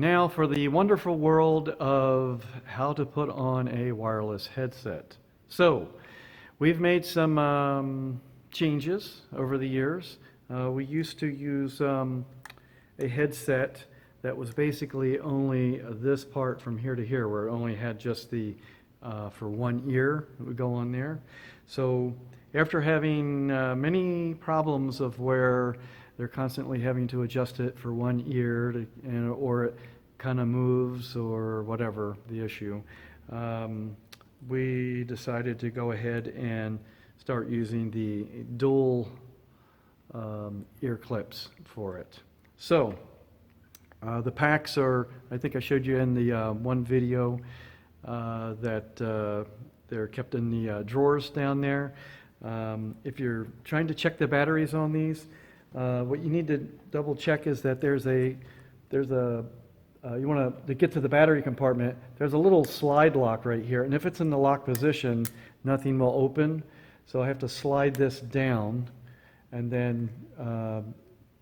now for the wonderful world of how to put on a wireless headset. So, we've made some changes over the years. We used to use a headset that was basically only this part from here to here, where it only had just the, for one ear that would go on there. So, after having many problems of where they're constantly having to adjust it for one ear, or it kind of moves, or whatever the issue, we decided to go ahead and start using the dual ear clips for it. So, the packs are, I think I showed you in the one video that they're kept in the drawers down there. If you're trying to check the batteries on these, what you need to double check is that you want to get to the battery compartment, there's a little slide lock right here, and if it's in the lock position, nothing will open. So I have to slide this down and then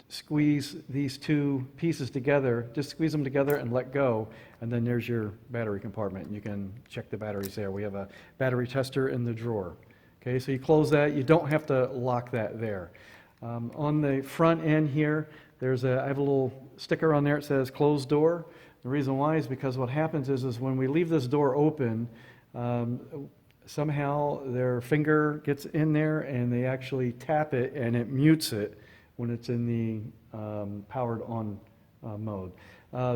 squeeze these two pieces together, just squeeze them together and let go, and then there's your battery compartment, and you can check the batteries there. We have a battery tester in the drawer. Okay, so you close that, you don't have to lock that there. On the front end here, I have a little sticker on there, it says closed door. The reason why is because what happens is when we leave this door open, somehow their finger gets in there and they actually tap it and it mutes it when it's in the powered on mode.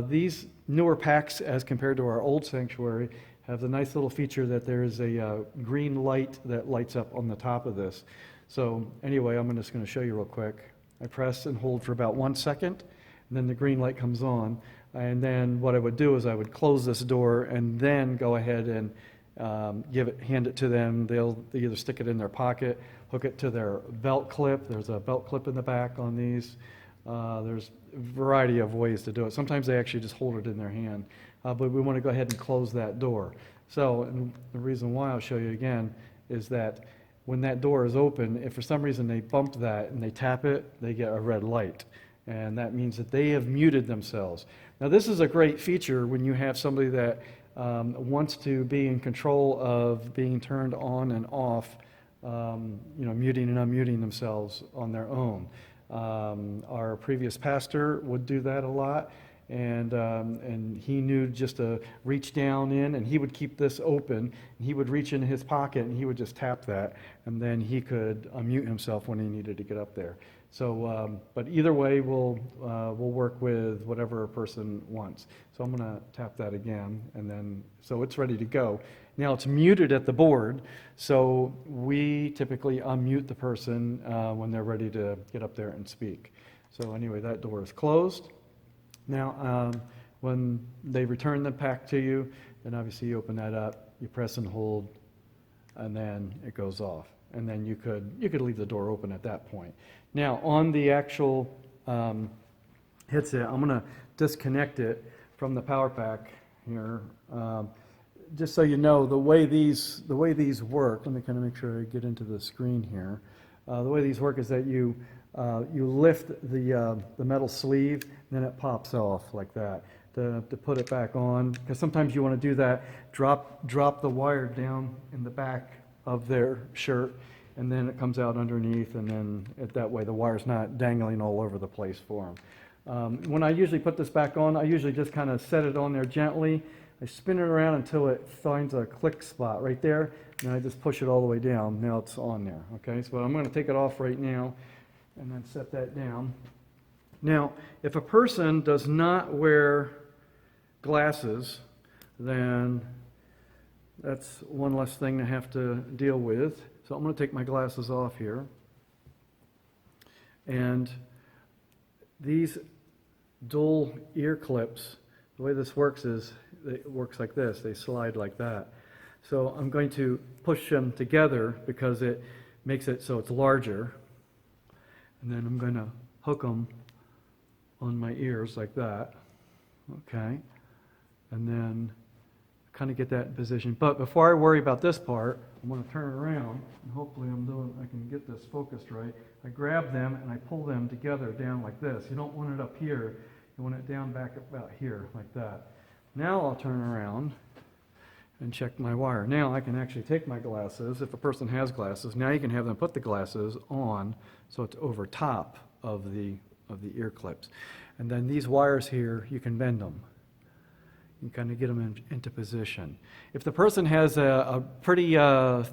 These newer packs, as compared to our old Sanctuary, have the nice little feature that there is a green light that lights up on the top of this. So anyway, I'm just going to show you real quick. I press and hold for about 1 second, and then the green light comes on. And then what I would do is I would close this door and then go ahead and hand it to them. They either stick it in their pocket, hook it to their belt clip. There's a belt clip in the back on these. There's a variety of ways to do it. Sometimes they actually just hold it in their hand. But we want to go ahead and close that door. So and the reason why I'll show you again is that when that door is open, if for some reason they bump that and they tap it, they get a red light. And that means that they have muted themselves. Now this is a great feature when you have somebody that wants to be in control of being turned on and off, muting and unmuting themselves on their own. Our previous pastor would do that a lot. And he knew just to reach down in, and he would keep this open, and he would reach into his pocket, and he would just tap that, and then he could unmute himself when he needed to get up there. So, but either way, we'll work with whatever a person wants. So I'm going to tap that again, and then, so it's ready to go. Now it's muted at the board, so we typically unmute the person when they're ready to get up there and speak. So anyway, that door is closed. Now, when they return the pack to you, then obviously you open that up, you press and hold, and then it goes off. And then you could leave the door open at that point. Now, on the actual headset, I'm going to disconnect it from the power pack here. Just so you know, the way these work, let me kind of make sure I get into the screen here. The way these work is that you lift the metal sleeve, and then it pops off like that to put it back on. Because sometimes you want to do that, drop the wire down in the back of their shirt, and then it comes out underneath, and then that way the wire's not dangling all over the place for them. When I usually put this back on, I usually just kind of set it on there gently. I spin it around until it finds a click spot right there, and I just push it all the way down. Now it's on there. Okay, so I'm going to take it off right now and then set that down. Now, if a person does not wear glasses, then that's one less thing to have to deal with. So I'm going to take my glasses off here. And these dual ear clips, the way this works is it works like this. They slide like that. So I'm going to push them together because it makes it so it's larger. And then I'm going to hook them on my ears like that. Okay. And then kind of get that in position. But before I worry about this part, I'm going to turn it around, and hopefully I can get this focused right. I grab them and I pull them together down like this. You don't want it up here. You want it down back about here, like that. Now I'll turn around and check my wire. Now I can actually take my glasses, if a person has glasses, now you can have them put the glasses on so it's over top of the ear clips. And then these wires here, you can bend them. You kind of get them into position. If the person has a pretty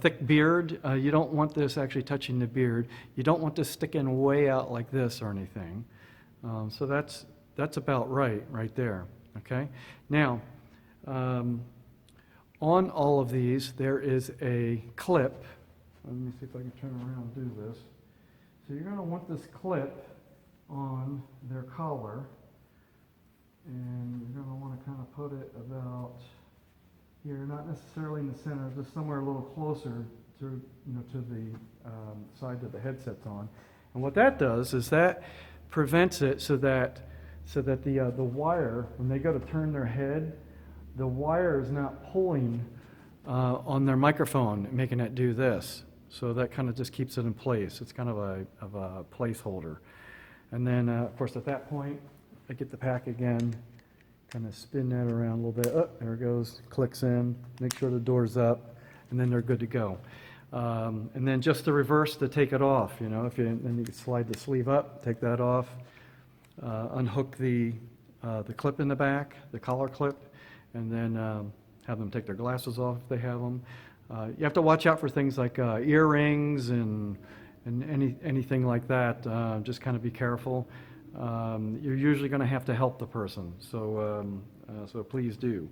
thick beard, you don't want this actually touching the beard. You don't want this sticking way out like this or anything. So that's about right there, okay? Now, on all of these, there is a clip. Let me see if I can turn around and do this. So you're going to want this clip on their collar, and you're going to want to kind of put it about here, not necessarily in the center, just somewhere a little closer to the side that the headset's on. And what that does is that prevents it so that the wire, when they go to turn their head, the wire is not pulling on their microphone, making it do this. So that kind of just keeps it in place. It's kind of a placeholder. And then, of course, at that point, I get the pack again, kind of spin that around a little bit. Oh, there it goes, clicks in, make sure the door's up, and then they're good to go. And then just the reverse to take it off, then you can slide the sleeve up, take that off, unhook the clip in the back, the collar clip, and then have them take their glasses off if they have them. You have to watch out for things like earrings and anything like that. Just kind of be careful. You're usually going to have to help the person, so please do.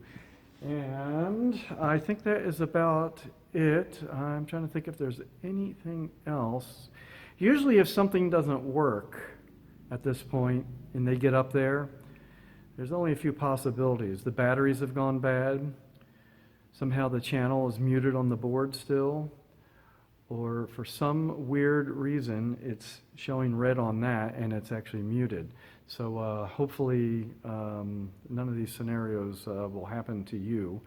And I think that is about it. I'm trying to think if there's anything else. Usually if something doesn't work at this point and they get up there, there's only a few possibilities. The batteries have gone bad. Somehow the channel is muted on the board still. Or for some weird reason, it's showing red on that and it's actually muted. So hopefully none of these scenarios will happen to you.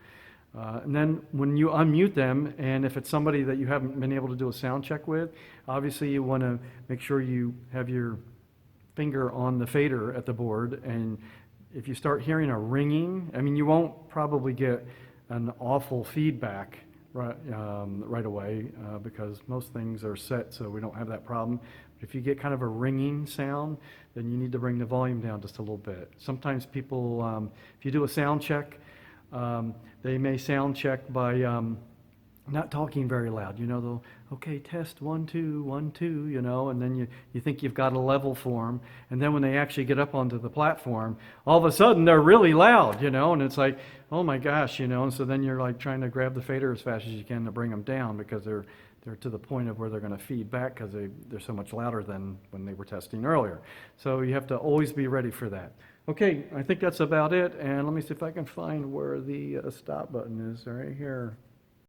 And then when you unmute them, and if it's somebody that you haven't been able to do a sound check with, obviously you want to make sure you have your finger on the fader at the board, and if you start hearing a ringing, you won't probably get an awful feedback right away because most things are set so we don't have that problem. But if you get kind of a ringing sound, then you need to bring the volume down just a little bit. Sometimes people, if you do a sound check, they may sound check by not talking very loud. They'll, okay, test 1, 2, 1, 2, and then you think you've got a level for them. And then when they actually get up onto the platform, all of a sudden they're really loud, and it's like, oh my gosh, and so then you're like trying to grab the fader as fast as you can to bring them down because they're to the point of where they're going to feed back because they're so much louder than when they were testing earlier. So you have to always be ready for that. Okay, I think that's about it. And let me see if I can find where the stop button is right here.